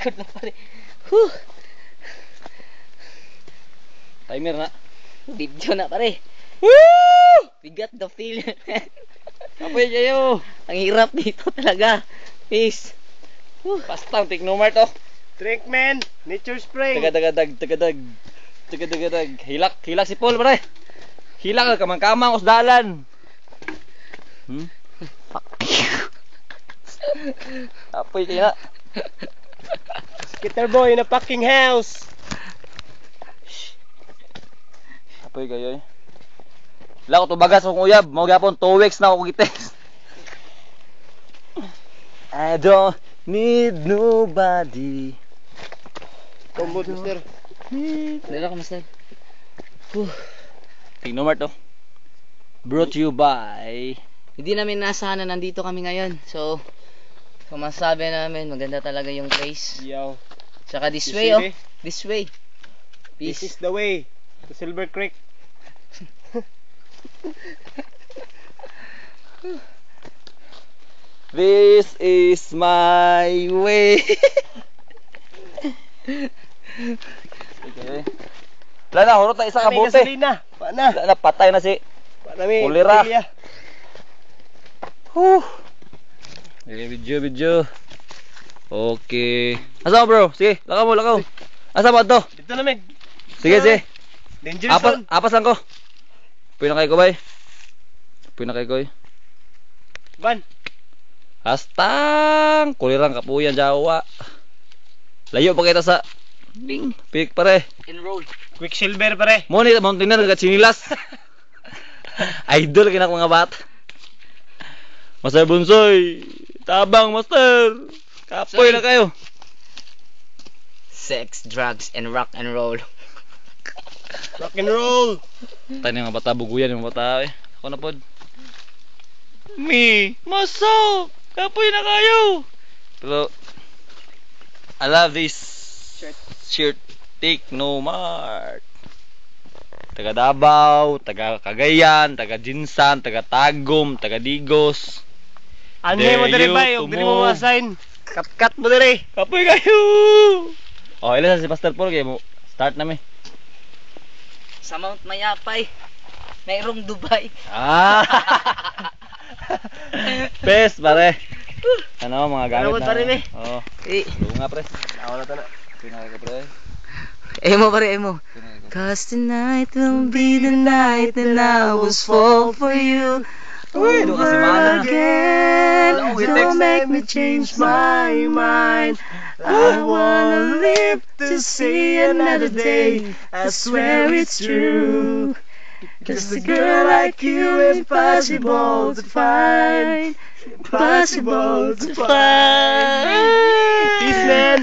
Pagod na pare. Whew. Timer na. Video na pare. Woo! We got the feel. Kapoy kayo. Ang hirap dito talaga. Peace. Pastang tiknomar to. Drink man, nature spring. Tagadag. Hilak si Paul pare. Hilak ka kamang-kamang usdalan. Apoy kaya. Skitter boy in a packing house. Apoy kayo. Wala ko to bagas kung uyab. Mau gyapon 2 weeks na ako gitext. I don't need nobody. Kombot mister. Dala ko master. Tiknomar to. Brought to you by Hindi namin nasahan na nandito kami ngayon. So masasabi namin maganda talaga yung place. Yo. Tsaka this You way see oh. me? This way. This Peace. is the way to Silver Creek. This is my way. Okay. Wala na, hurot na isa ka May bote. gasolina. Pa na. Wala na, patay na si Panami. Kulira. Okay, video. Okay. Asa mo bro? Sige, lakaw. Asa mo to? Dito na meg. Sige. Danger zone. Apas lang ko. Puy na kay ko bay. Ban. Hastang kulirang kapuyan Jawa. Layo pa kita sa Pik pare. Enroll. Quicksilver pare. Mo ni mountain na sinilas. Idol kina ko mga bata. Master Bunsoy. Tabang master. Kapoy na kayo. Sex, drugs, and rock and roll. Rock and roll. Tayo mga bata buguyan yung bata eh. Ako na pod. Maso. Kapoy na kayo. Pero I love this shirt. Take no mart. Taga Davao, taga Cagayan, taga Jinsan, taga Tagum, taga Digos. Ano mo dere bay? Og diri mo assign. Kat mo dere. Kapoy kayo. Oh, ilan sa si Pastor Paul kay mo. Start na mi. Sa Mount Mayapay. Mayroong Dubai. Best pare. Ano mga gamit Salamat, pare, na. eh. Oo. Eh, Lunga pre. Nawala ta na. Pinaka ka pre. emo pare, emo. Cause tonight will be the night that I was fall for you Uy, doon kasi mana. again. Wala akong Don't i-text. make me change my mind. I wanna live to see another day. I swear it's true. Cause a girl like you impossible to find. Impossible to find. Peace man.